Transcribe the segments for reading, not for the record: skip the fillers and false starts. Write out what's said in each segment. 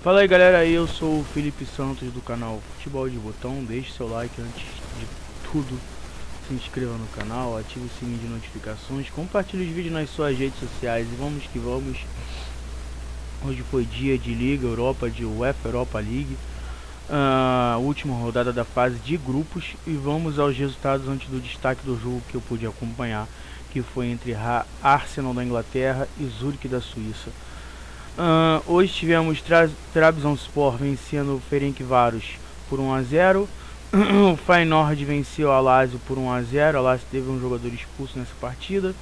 Fala aí galera, eu sou o Felipe Santos do canal Futebol de Botão. Deixe seu like antes de tudo, se inscreva no canal, ative o sininho de notificações, compartilhe os vídeos nas suas redes sociais e vamos que vamos. Hoje foi dia de Liga Europa, de UEFA Europa League, última rodada da fase de grupos, e vamos aos resultados antes do destaque do jogo que eu pude acompanhar, que foi entre Arsenal da Inglaterra e Zurich da Suíça. Hoje tivemos Trabzonspor vencendo o Ferencváros por 1 a 0. O Feyenoord venceu a Lazio por 1 a 0. A Lazio teve um jogador expulso nessa partida.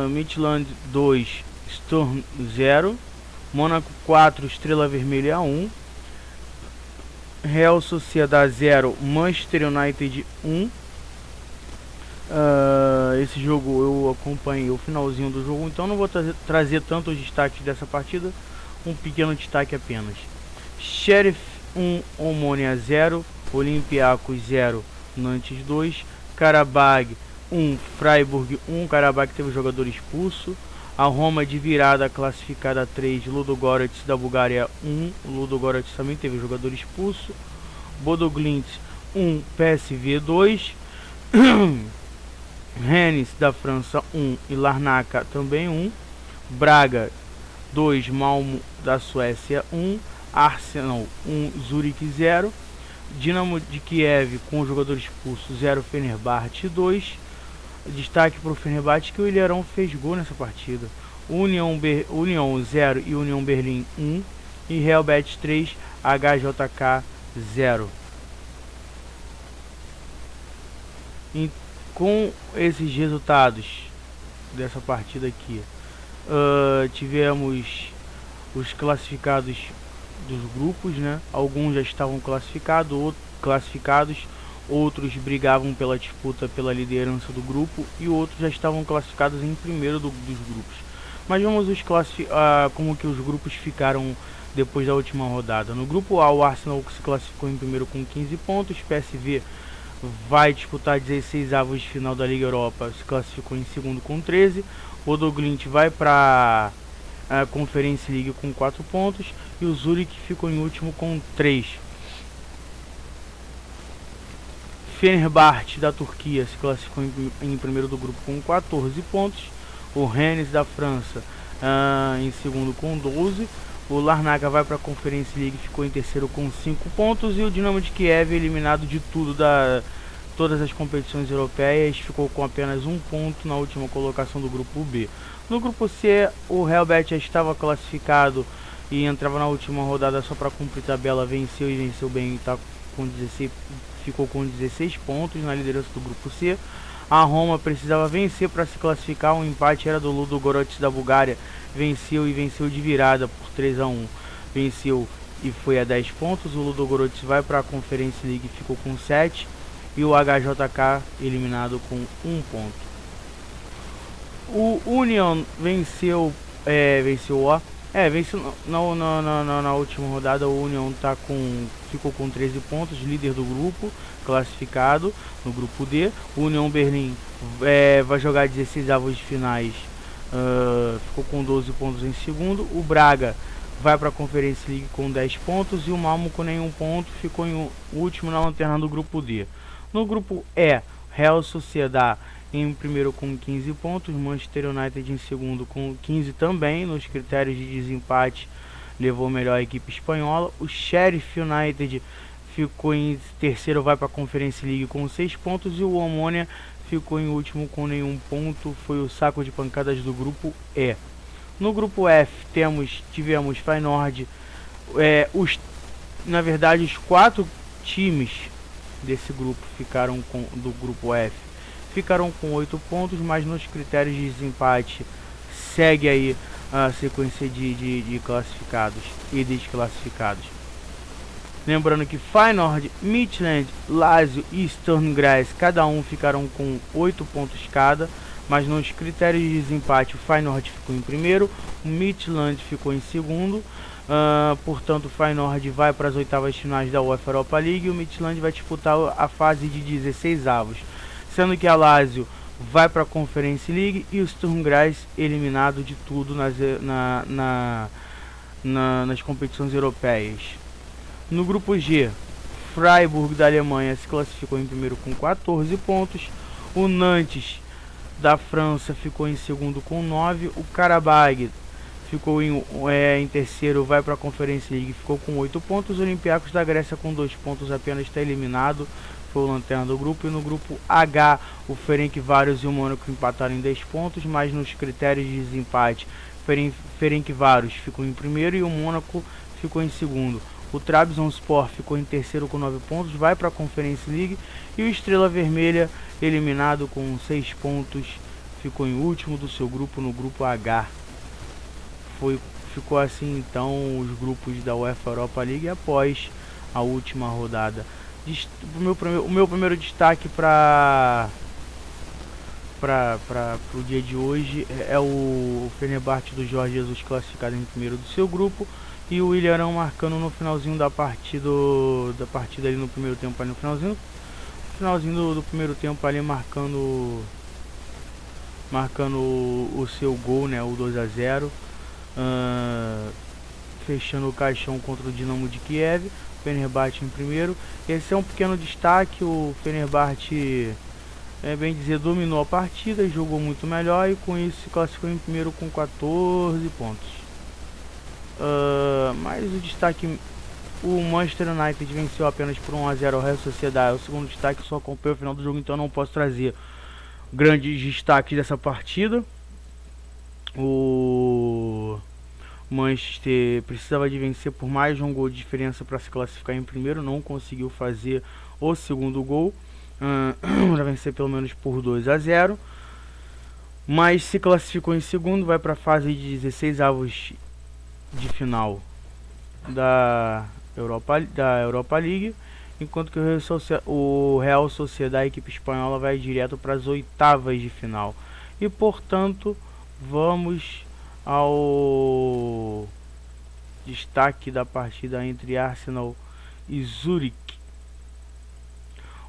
Midtjylland 2, Sturm 0. Mônaco 4, Estrela Vermelha 1. Real Sociedad 0, Manchester United 1. Esse jogo eu acompanhei o finalzinho do jogo, então não vou trazer tanto os destaques dessa partida, um pequeno destaque apenas. Sheriff 1, Omonia 0, Olympiacos 0, Nantes 2, Karabag 1, Freiburg 1, Karabag teve jogador expulso. A Roma de virada classificada a 3, Ludogorets da Bulgária 1, Ludogorets também teve jogador expulso. Bodoglint 1, PSV 2. Rennes da França 1 e Larnaca também 1. Braga 2, Malmo da Suécia 1. Arsenal 1, Zurich 0. Dinamo de Kiev com jogador expulso 0, Fenerbahçe 2. Destaque para o Fenerbahçe que o Ilharão fez gol nessa partida. União 0 e União Berlim 1. E Real Betis 3, HJK 0. Com esses resultados dessa partida aqui, tivemos os classificados dos grupos, né? Alguns já estavam classificados, outros brigavam pela disputa pela liderança do grupo e outros já estavam classificados em primeiro dos grupos. Mas vamos como que os grupos ficaram depois da última rodada. No grupo A, o Arsenal se classificou em primeiro com 15 pontos, PSV vai disputar 16 avos de final da Liga Europa, se classificou em segundo com 13. Bodoglint vai para a Conference League com 4 pontos e o Zurich ficou em último com 3. Fenerbahçe da Turquia se classificou em primeiro do grupo com 14 pontos. O Rennes da França em segundo com 12. O Larnaca vai para a Conference League, ficou em terceiro com 5 pontos. E o Dinamo de Kiev, eliminado de todas as competições europeias, ficou com apenas 1 ponto na última colocação do grupo B. No grupo C, o Real Betis já estava classificado e entrava na última rodada só para cumprir tabela, venceu e venceu bem, tá com 16, ficou com 16 pontos na liderança do grupo C. A Roma precisava vencer para se classificar, um empate era do Ludogorets da Bulgária, venceu e venceu de virada por 3 a 1. Venceu e foi a 10 pontos. O Ludogorets vai para a Conference League, ficou com 7. E o HJK eliminado com 1 ponto. O Union venceu na última rodada. O Union ficou com 13 pontos, líder do grupo, classificado no grupo D. O União Berlim vai jogar 16 avos de finais, ficou com 12 pontos em segundo. O Braga vai para a Conference League com 10 pontos e o Malmo com nenhum ponto, ficou em último na lanterna do grupo D. No grupo E, Real Sociedad em primeiro com 15 pontos, Manchester United em segundo com 15 também. Nos critérios de desempate levou melhor a equipe espanhola. O Sheriff United ficou em terceiro, vai para a Conference League com 6 pontos. E o Omonia ficou em último com nenhum ponto, foi o saco de pancadas do grupo E. No grupo F tivemos Feyenoord, na verdade os 4 times desse grupo do grupo F ficaram com 8 pontos, mas nos critérios de desempate segue aí a sequência de classificados e desclassificados. Lembrando que Feyenoord, Midtjylland, Lazio e Sturm Graz cada um ficaram com 8 pontos cada, mas nos critérios de desempate o Feyenoord ficou em primeiro, o Midtjylland ficou em segundo. Portanto, o Feyenoord vai para as oitavas finais da UEFA Europa League e o Midtjylland vai disputar a fase de 16 avos, sendo que a Lazio vai para a Conference League e o Sturm Graz eliminado de tudo nas competições europeias. No grupo G, Freiburg da Alemanha se classificou em primeiro com 14 pontos. O Nantes da França ficou em segundo com 9. O Karabag ficou em terceiro, vai para a Conference League, ficou com 8 pontos. O Olympiacos da Grécia com 2 pontos apenas está eliminado, foi o lanterna do grupo. E no grupo H, o Ferencváros e o Mônaco empataram em 10 pontos, mas nos critérios de desempate, Ferencváros ficou em primeiro e o Mônaco ficou em segundo. O Trabzonspor ficou em terceiro com 9 pontos, vai para a Conference League. E o Estrela Vermelha, eliminado com 6 pontos, ficou em último do seu grupo, no grupo H. Ficou assim então os grupos da UEFA Europa League após a última rodada. O meu primeiro destaque para o dia de hoje é o Fenerbahçe do Jorge Jesus classificado em primeiro do seu grupo, e o Ilharão marcando no finalzinho da partida ali no primeiro tempo, ali no finalzinho do primeiro tempo ali, marcando o seu gol, né, o 2-0, fechando o caixão contra o Dinamo de Kiev. Fenerbahçe em primeiro. Esse é um pequeno destaque. O Fenerbahçe, bem dizer, dominou a partida e jogou muito melhor, e com isso se classificou em primeiro com 14 pontos. Mas o destaque, o Manchester United venceu apenas por 1-0 ao Real Sociedad. O segundo destaque, eu só acompanhei o final do jogo, então não posso trazer grandes destaques dessa partida. O Manchester precisava de vencer por mais de um gol de diferença para se classificar em primeiro, não conseguiu fazer o segundo gol, para vencer pelo menos por 2-0, mas se classificou em segundo, vai para a fase de 16 avos de final da Europa League, enquanto que o Real Sociedad, a equipe espanhola, vai direto para as oitavas de final. E portanto, vamos ao destaque da partida entre Arsenal e Zurich.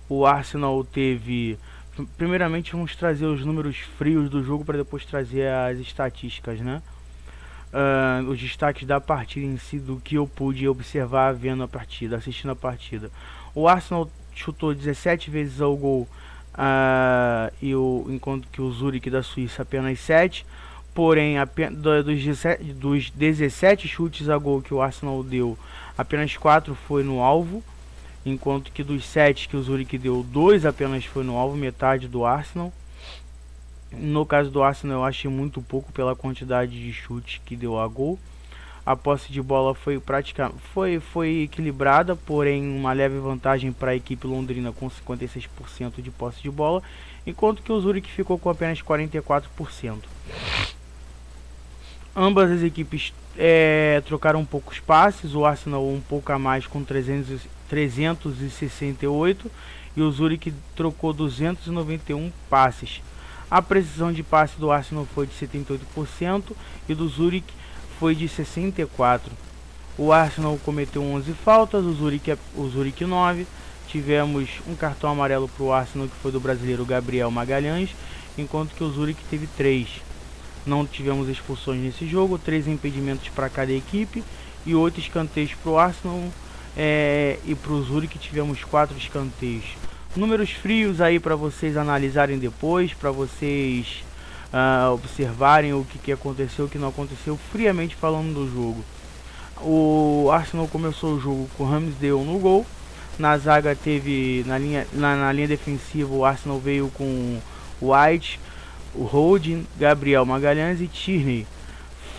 O Arsenal teve... Primeiramente vamos trazer os números frios do jogo para depois trazer as estatísticas, né? Os destaques da partida em si, do que eu pude observar vendo a partida, assistindo a partida. O Arsenal chutou 17 vezes ao gol, enquanto que o Zurich da Suíça apenas 7. Porém, dos 17 chutes a gol que o Arsenal deu, apenas 4 foi no alvo, enquanto que dos 7 que o Zurich deu, 2 apenas foi no alvo, metade do Arsenal. No caso do Arsenal, eu achei muito pouco pela quantidade de chutes que deu a gol. A posse de bola foi equilibrada, porém uma leve vantagem para a equipe londrina com 56% de posse de bola, enquanto que o Zurich ficou com apenas 44%. Ambas as equipes trocaram poucos passes, o Arsenal um pouco a mais com 368 e o Zurich trocou 291 passes. A precisão de passe do Arsenal foi de 78% e do Zurich foi de 64%. O Arsenal cometeu 11 faltas, o Zurich 9. Tivemos um cartão amarelo para o Arsenal, que foi do brasileiro Gabriel Magalhães, enquanto que o Zurich teve 3. Não tivemos expulsões nesse jogo, 3 impedimentos para cada equipe e 8 escanteios para o Arsenal, e para o Zurich tivemos 4 escanteios. Números frios aí para vocês analisarem depois, para vocês observarem o que aconteceu, o que não aconteceu, friamente falando do jogo. O Arsenal começou o jogo com Ramsdale no gol. Na zaga teve, na linha defensiva, o Arsenal veio com White, o Holding, Gabriel Magalhães e Tierney.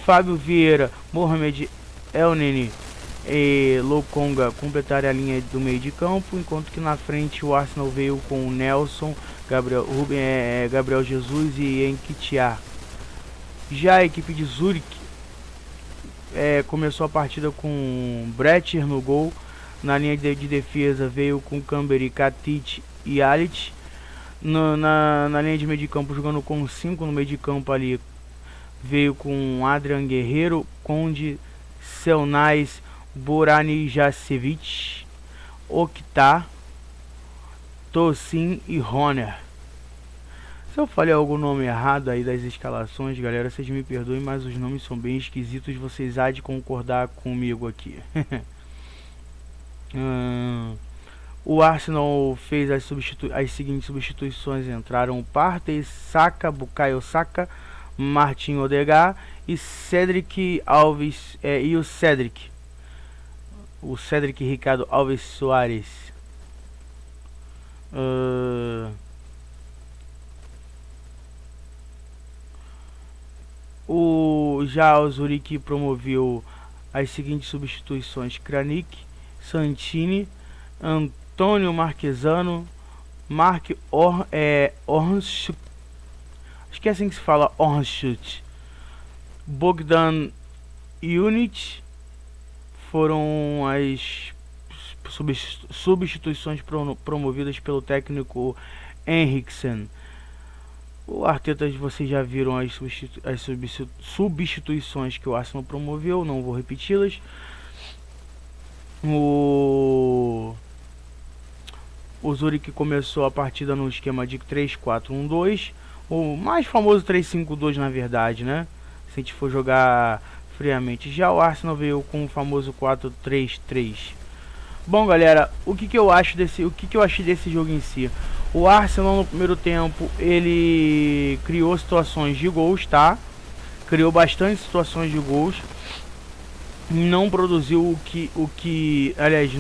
Fábio Vieira, Mohamed Elneny e Lokonga completaram a linha do meio de campo, enquanto que na frente o Arsenal veio com Nelson, Gabriel Jesus e Nketiah. Já a equipe de Zurich começou a partida com Brecher no gol. Na linha de defesa veio com Camberi, Katic e Alit. Na linha de meio de campo, jogando com 5 no meio de campo ali, veio com Adrian Guerreiro, Conde, Selnais, Borani Jacevic, Okta, Tosin e Horner. Se eu falei algum nome errado aí das escalações, galera, vocês me perdoem, mas os nomes são bem esquisitos, vocês há de concordar comigo aqui. O Arsenal fez as seguintes substituições: entraram Partey, Saka, Bukayo Saka, Martin Odegaard e Cedric Alves, o Cedric Ricardo Alves Soares. O Zurich promoveu as seguintes substituições: Kranic, Santini, Antônio Marquesano, Mark Ornschut, acho que é assim que se fala, Ornschut, Bogdan Junic. Foram as substituições promovidas pelo técnico Henriksen. O Arteta, vocês já viram as substituições que o Arsenal promoveu, não vou repeti-las. O Zurich começou a partida no esquema de 3-4-1-2, o mais famoso 3-5-2 na verdade, né? Se a gente for jogar friamente. Já o Arsenal veio com o famoso 4-3-3. Bom, galera, o que eu achei desse jogo em si? O Arsenal no primeiro tempo ele criou situações de gols, tá? Criou bastante situações de gols. Não produziu aliás,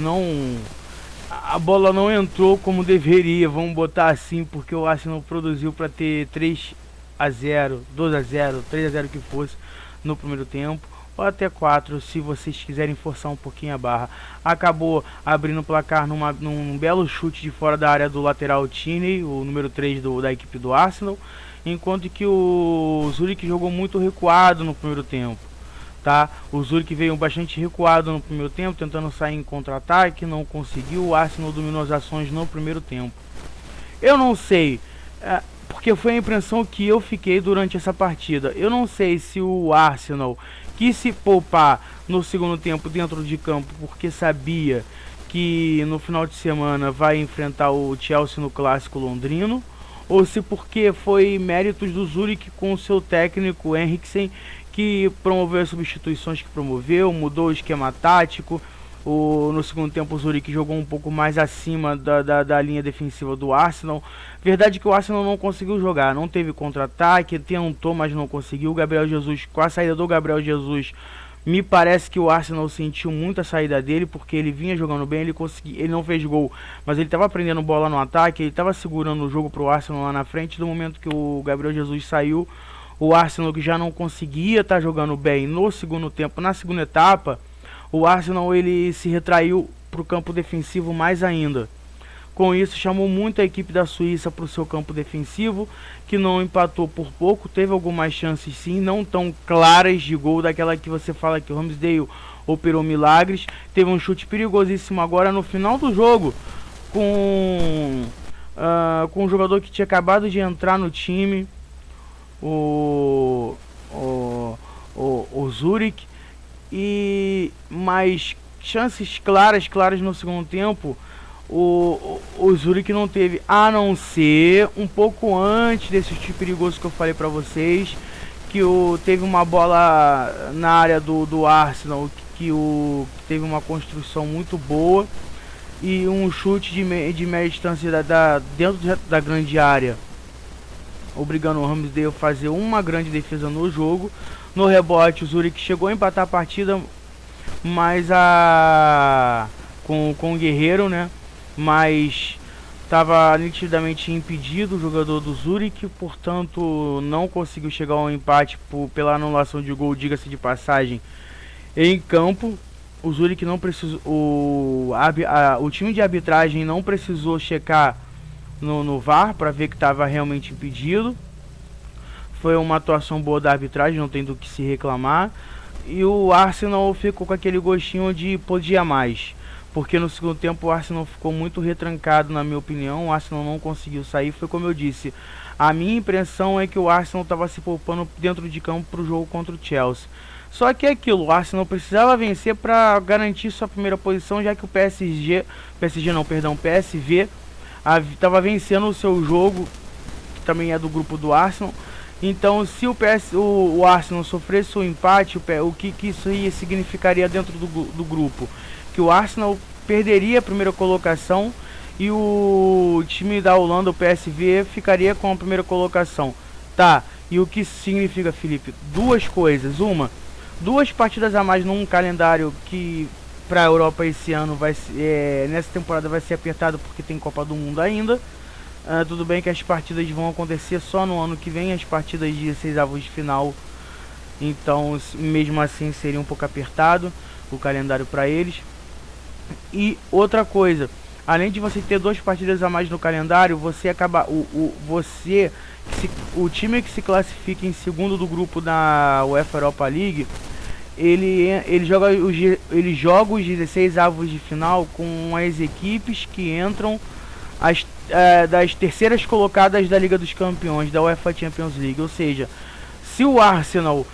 a bola não entrou como deveria, vamos botar assim, porque o Arsenal produziu para ter 3-0, 2-0, 3-0 que fosse no primeiro tempo, ou até 4 se vocês quiserem forçar um pouquinho a barra. Acabou abrindo o placar num belo chute de fora da área do lateral Tierney, o número 3 da equipe do Arsenal, enquanto que o Zurich jogou muito recuado no primeiro tempo. Tá? O Zurich veio bastante recuado no primeiro tempo, tentando sair em contra-ataque, não conseguiu. O Arsenal dominou as ações no primeiro tempo. Eu não sei, porque foi a impressão que eu fiquei durante essa partida. Eu não sei se o Arsenal quis se poupar no segundo tempo dentro de campo, porque sabia que no final de semana vai enfrentar o Chelsea no clássico londrino, ou se porque foi méritos do Zurich com o seu técnico Henriksen, que promoveu as substituições que promoveu, mudou o esquema tático. No segundo tempo o Zurich jogou um pouco mais acima da linha defensiva do Arsenal. Verdade que o Arsenal não conseguiu jogar, não teve contra-ataque, tentou, mas não conseguiu. O Gabriel Jesus, com a saída do Gabriel Jesus, me parece que o Arsenal sentiu muito a saída dele, porque ele vinha jogando bem, ele não fez gol, mas ele estava prendendo bola no ataque, ele estava segurando o jogo para o Arsenal lá na frente. Do momento que o Gabriel Jesus saiu, o Arsenal, que já não conseguia estar jogando bem no segundo tempo, na segunda etapa, o Arsenal ele se retraiu para o campo defensivo mais ainda. Com isso, chamou muito a equipe da Suíça para o seu campo defensivo, que não empatou por pouco, teve algumas chances sim, não tão claras de gol, daquela que você fala que o Ramsdale operou milagres. Teve um chute perigosíssimo agora no final do jogo, com um jogador que tinha acabado de entrar no time, o Zurich, e mais chances claras no segundo tempo o Zurich não teve, a não ser um pouco antes desse chute perigoso que eu falei pra vocês, que teve uma bola na área do Arsenal, que teve uma construção muito boa e um chute de média distância dentro da grande área, obrigando o Ramsdale a fazer uma grande defesa no jogo. No rebote, o Zurich chegou a empatar a partida, mas com o Guerreiro, né? Mas estava nitidamente impedido o jogador do Zurich, portanto não conseguiu chegar ao empate pela anulação de gol, diga-se de passagem, em campo. O Zurich não precisou, o time de arbitragem não precisou checar no VAR para ver que estava realmente impedido. Foi uma atuação boa da arbitragem, não tem do que se reclamar. E o Arsenal ficou com aquele gostinho de podia mais, porque no segundo tempo o Arsenal ficou muito retrancado, na minha opinião. O Arsenal não conseguiu sair. Foi como eu disse, a minha impressão é que o Arsenal estava se poupando dentro de campo para o jogo contra o Chelsea. Só que é aquilo, o Arsenal precisava vencer para garantir sua primeira posição, já que o PSV estava vencendo o seu jogo também é do grupo do Arsenal. Então, se o Arsenal sofresse um empate, o que isso significaria dentro do grupo? Que o Arsenal perderia a primeira colocação e o time da Holanda, o PSV, ficaria com a primeira colocação. Tá, e o que isso significa, Felipe? Duas coisas. Duas partidas a mais num calendário que para a Europa esse ano nessa temporada vai ser apertado porque tem Copa do Mundo ainda. Tudo bem que as partidas vão acontecer só no ano que vem, as partidas de 16avos de final. Então, mesmo assim, seria um pouco apertado o calendário para eles. E outra coisa, além de você ter duas partidas a mais no calendário, você acaba o time que se classifica em segundo do grupo da UEFA Europa League, ele joga os 16avos de final com as equipes que entram das terceiras colocadas da Liga dos Campeões, da UEFA Champions League. Ou seja, se o Arsenal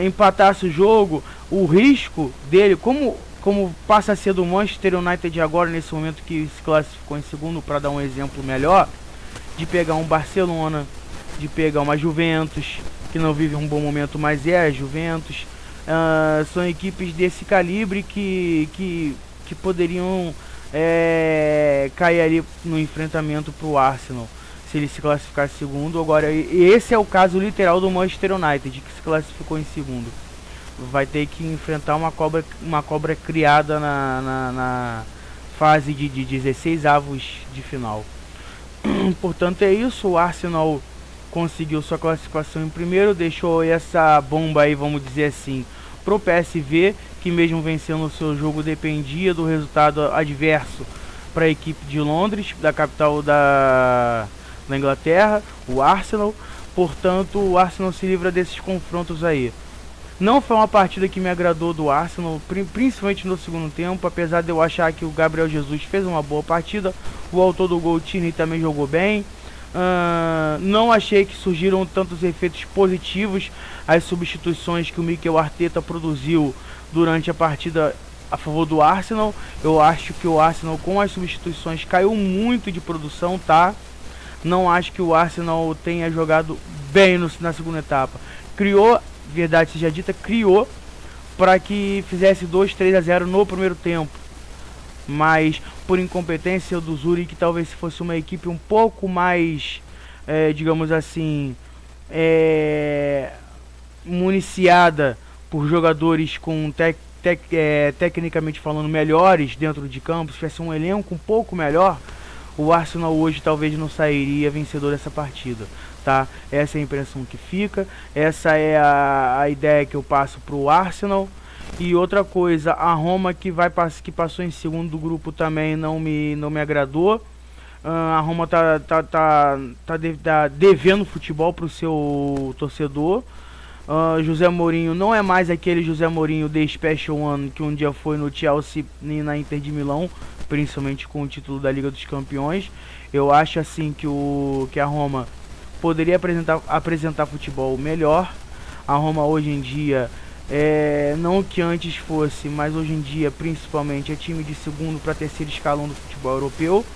empatasse o jogo, o risco dele, como passa a ser do Manchester United agora, nesse momento que se classificou em segundo, para dar um exemplo melhor, de pegar um Barcelona, de pegar uma Juventus, que não vive um bom momento, mas é a Juventus. São equipes desse calibre que poderiam cair ali no enfrentamento para o Arsenal, se ele se classificar segundo. Agora, esse é o caso literal do Manchester United, que se classificou em segundo. Vai ter que enfrentar uma cobra criada na fase de 16avos de final. Portanto, é isso. O Arsenal conseguiu sua classificação em primeiro, deixou essa bomba aí, vamos dizer assim, pro PSV, que mesmo vencendo o seu jogo dependia do resultado adverso para a equipe de Londres, da capital da Inglaterra, o Arsenal. Portanto, o Arsenal se livra desses confrontos aí. Não foi uma partida que me agradou do Arsenal, principalmente no segundo tempo, apesar de eu achar que o Gabriel Jesus fez uma boa partida. O autor do gol, Tierney, também jogou bem. Não achei que surgiram tantos efeitos positivos as substituições que o Mikel Arteta produziu durante a partida a favor do Arsenal. Eu acho que o Arsenal, com as substituições, caiu muito de produção, tá? Não acho que o Arsenal tenha jogado bem na segunda etapa. Criou, verdade seja dita, criou para que fizesse 2-3-0 no primeiro tempo. Mas por incompetência do Zurich, talvez se fosse uma equipe um pouco mais, digamos assim, municiada por jogadores com tecnicamente falando melhores dentro de campo, se tivesse um elenco um pouco melhor, o Arsenal hoje talvez não sairia vencedor dessa partida, tá? Essa é a impressão que fica, essa é a ideia que eu passo para o Arsenal. E outra coisa, a Roma que passou em segundo do grupo também não me agradou. A Roma tá devendo futebol para o seu torcedor. José Mourinho não é mais aquele José Mourinho de Special One que um dia foi no Chelsea e na Inter de Milão, principalmente com o título da Liga dos Campeões. Eu acho assim que a Roma poderia apresentar futebol melhor. A Roma hoje em dia, não que antes fosse, mas hoje em dia principalmente é time de segundo para terceiro escalão do futebol europeu,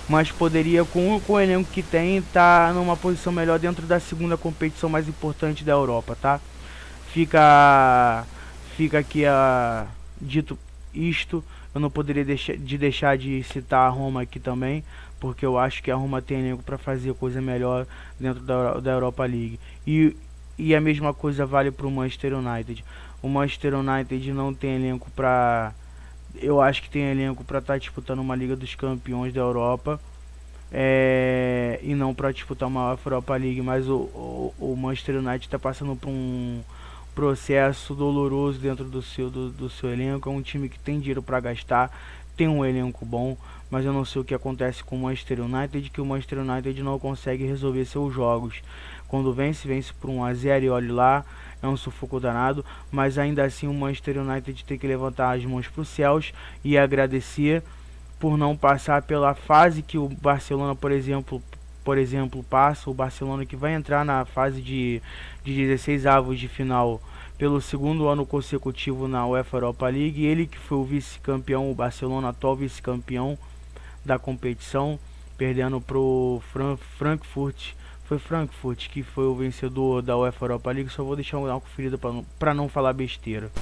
mas poderia, com o elenco que tem, estar numa posição melhor dentro da segunda competição mais importante da Europa, tá? Fica aqui dito isto. Eu não poderia deixar de citar a Roma aqui também, porque eu acho que a Roma tem elenco para fazer coisa melhor dentro da Europa League. E a mesma coisa vale para o Manchester United. O Manchester United não tem elenco para... Eu acho que tem elenco para estar disputando uma Liga dos Campeões da Europa, e não para disputar uma Europa League. Mas o Manchester United está passando por um processo doloroso dentro do seu elenco. É um time que tem dinheiro para gastar, tem um elenco bom, mas eu não sei o que acontece com o Manchester United, que o Manchester United não consegue resolver seus jogos. Quando vence por 1-0 e olhe lá, é um sufoco danado, mas ainda assim o Manchester United tem que levantar as mãos para os céus e agradecer por não passar pela fase que o Barcelona, por exemplo, passa. O Barcelona que vai entrar na fase de 16avos de final pelo segundo ano consecutivo na UEFA Europa League. Ele que foi o vice-campeão, o Barcelona atual vice-campeão da competição, perdendo pro Foi Frankfurt que foi o vencedor da UEFA Europa League. Só vou deixar uma conferida para não falar besteira.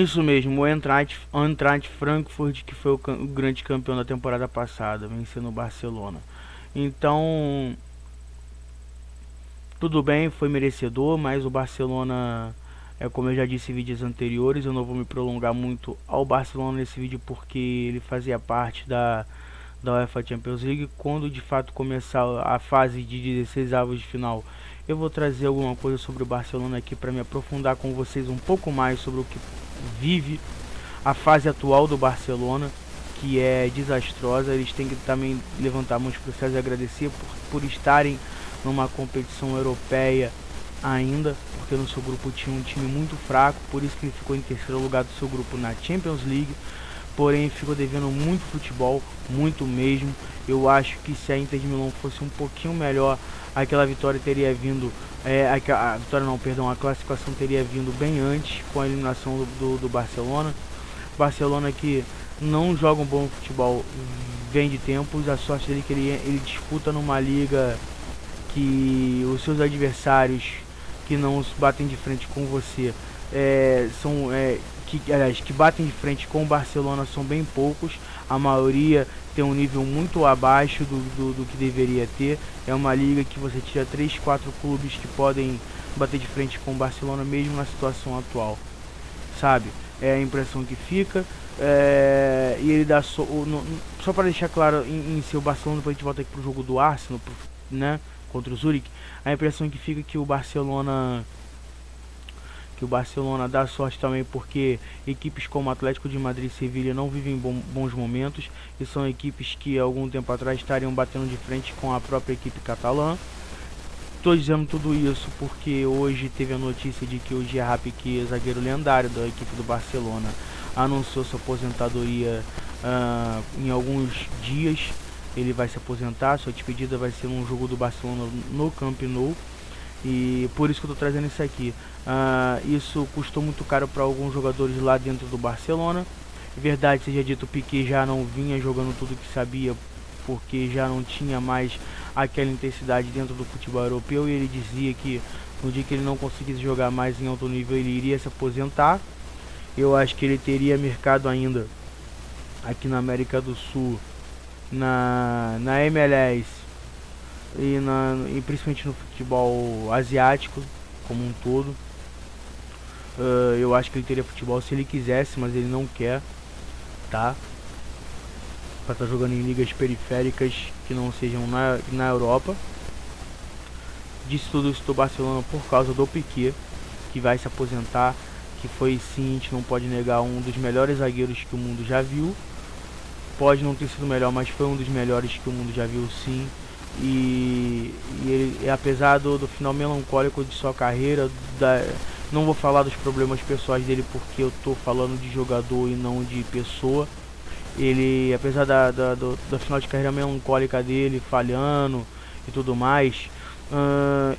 Isso mesmo, o Eintracht Frankfurt, que foi o grande campeão da temporada passada, vencendo o Barcelona. Então, tudo bem, foi merecedor, mas o Barcelona, como eu já disse em vídeos anteriores, eu não vou me prolongar muito ao Barcelona nesse vídeo porque ele fazia parte da UEFA Champions League. Quando de fato começar a fase de 16 avos de final, eu vou trazer alguma coisa sobre o Barcelona aqui para me aprofundar com vocês um pouco mais sobre o que vive a fase atual do Barcelona, que é desastrosa. Eles têm que também levantar mãos para os céus e agradecer por estarem numa competição europeia ainda, porque no seu grupo tinha um time muito fraco, por isso que ele ficou em terceiro lugar do seu grupo na Champions League. Porém ficou devendo muito futebol, muito mesmo. Eu acho que se a Inter de Milão fosse um pouquinho melhor, aquela vitória teria vindo, a vitória não, perdão, a classificação teria vindo bem antes, com a eliminação do Barcelona. Barcelona que não joga um bom futebol, vem de tempos. A sorte dele é que ele disputa numa liga que os seus adversários que não batem de frente com você que batem de frente com o Barcelona são bem poucos. A maioria tem um nível muito abaixo do que deveria ter. É uma liga que você tira 3, 4 clubes que podem bater de frente com o Barcelona mesmo na situação atual, sabe? É a impressão que fica. E ele dá só para deixar claro em seu Barcelona, depois a gente volta aqui pro jogo do Arsenal, né, contra o Zurich. A impressão que fica é que o Barcelona dá sorte também, porque equipes como Atlético de Madrid e Sevilha não vivem bons momentos, e são equipes que algum tempo atrás estariam batendo de frente com a própria equipe catalã. Estou dizendo tudo isso porque hoje teve a notícia de que o Gerard Piqué, zagueiro lendário da equipe do Barcelona, anunciou sua aposentadoria em alguns dias. Ele vai se aposentar, sua despedida vai ser num jogo do Barcelona no Camp Nou. E por isso que eu estou trazendo isso aqui. Isso custou muito caro para alguns jogadores lá dentro do Barcelona. Verdade seja dito, o Piqué já não vinha jogando tudo que sabia, porque já não tinha mais aquela intensidade dentro do futebol europeu. E ele dizia que no dia que ele não conseguisse jogar mais em alto nível, ele iria se aposentar. Eu acho que ele teria mercado ainda aqui na América do Sul, na MLS e principalmente no futebol asiático como um todo. Eu acho que ele teria futebol se ele quisesse, mas ele não quer, tá? Para estar jogando em ligas periféricas que não sejam na Europa. Disse tudo isso do Barcelona por causa do Piqué, que vai se aposentar, que foi, sim, a gente não pode negar, um dos melhores zagueiros que o mundo já viu. Pode não ter sido o melhor, mas foi um dos melhores que o mundo já viu, sim. E ele, apesar do final melancólico de sua carreira, não vou falar dos problemas pessoais dele porque eu tô falando de jogador e não de pessoa. Ele, apesar do final de carreira melancólica dele, falhando e tudo mais,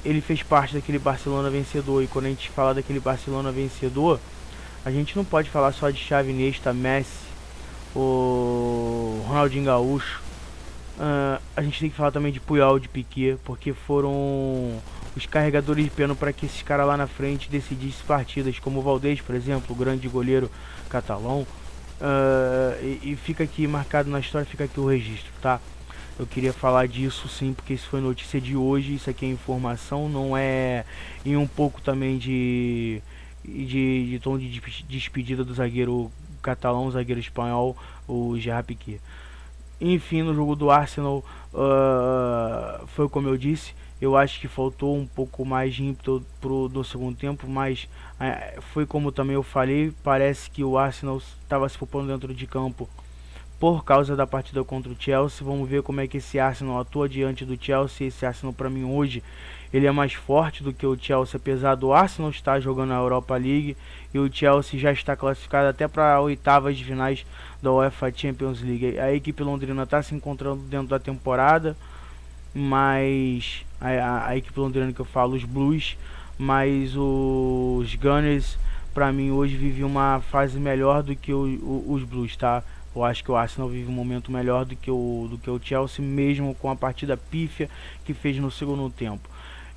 ele fez parte daquele Barcelona vencedor. E quando a gente fala daquele Barcelona vencedor, a gente não pode falar só de Xavi, Iniesta, Messi, o Ronaldinho Gaúcho. A gente tem que falar também de Puyol, de Piqué, porque foram os carregadores de pênalti para que esses caras lá na frente decidissem partidas, como o Valdés, por exemplo, o grande goleiro catalão. E fica aqui marcado na história, fica aqui o registro, tá? Eu queria falar disso, sim, porque isso foi notícia de hoje, isso aqui é informação, não é... E um pouco também de tom de despedida do zagueiro catalão, zagueiro espanhol, o Gerard Piqué. Enfim, no jogo do Arsenal, foi como eu disse, eu acho que faltou um pouco mais de ímpeto no segundo tempo, mas foi como também eu falei, parece que o Arsenal estava se poupando dentro de campo por causa da partida contra o Chelsea. Vamos ver como é que esse Arsenal atua diante do Chelsea. Esse Arsenal, para mim, hoje, ele é mais forte do que o Chelsea, apesar do Arsenal estar jogando a Europa League e o Chelsea já está classificado até para oitavas de finais da UEFA Champions League. A equipe londrina está se encontrando dentro da temporada, mas a equipe londrina que eu falo, os Blues, mas os Gunners, pra mim, hoje vive uma fase melhor do que os Blues, tá? Eu acho que o Arsenal vive um momento melhor do que o Chelsea, mesmo com a partida pífia que fez no segundo tempo.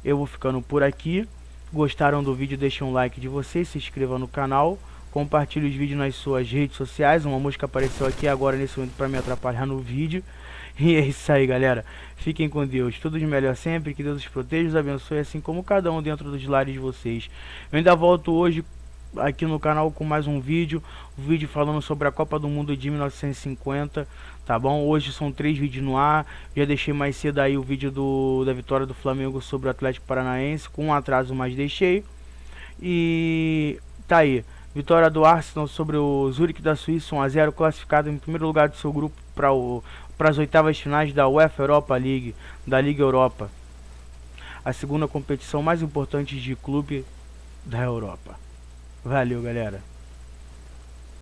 Eu vou ficando por aqui. Gostaram do vídeo? Deixem um like de vocês, se inscrevam no canal, compartilhe os vídeos nas suas redes sociais. Uma mosca apareceu aqui agora nesse momento para me atrapalhar no vídeo. E é isso aí, galera. Fiquem com Deus. Tudo de melhor sempre. Que Deus os proteja e os abençoe, assim como cada um dentro dos lares de vocês. Eu ainda volto hoje aqui no canal com mais um vídeo falando sobre a Copa do Mundo de 1950, tá bom? Hoje são 3 vídeos no ar. Já deixei mais cedo aí o vídeo da vitória do Flamengo sobre o Atlético Paranaense, com um atraso, mas deixei. E tá aí, vitória do Arsenal sobre o Zurich da Suíça, 1 a 0, classificado em primeiro lugar do seu grupo para as oitavas finais da UEFA Europa League, da Liga Europa, a segunda competição mais importante de clube da Europa. Valeu, galera.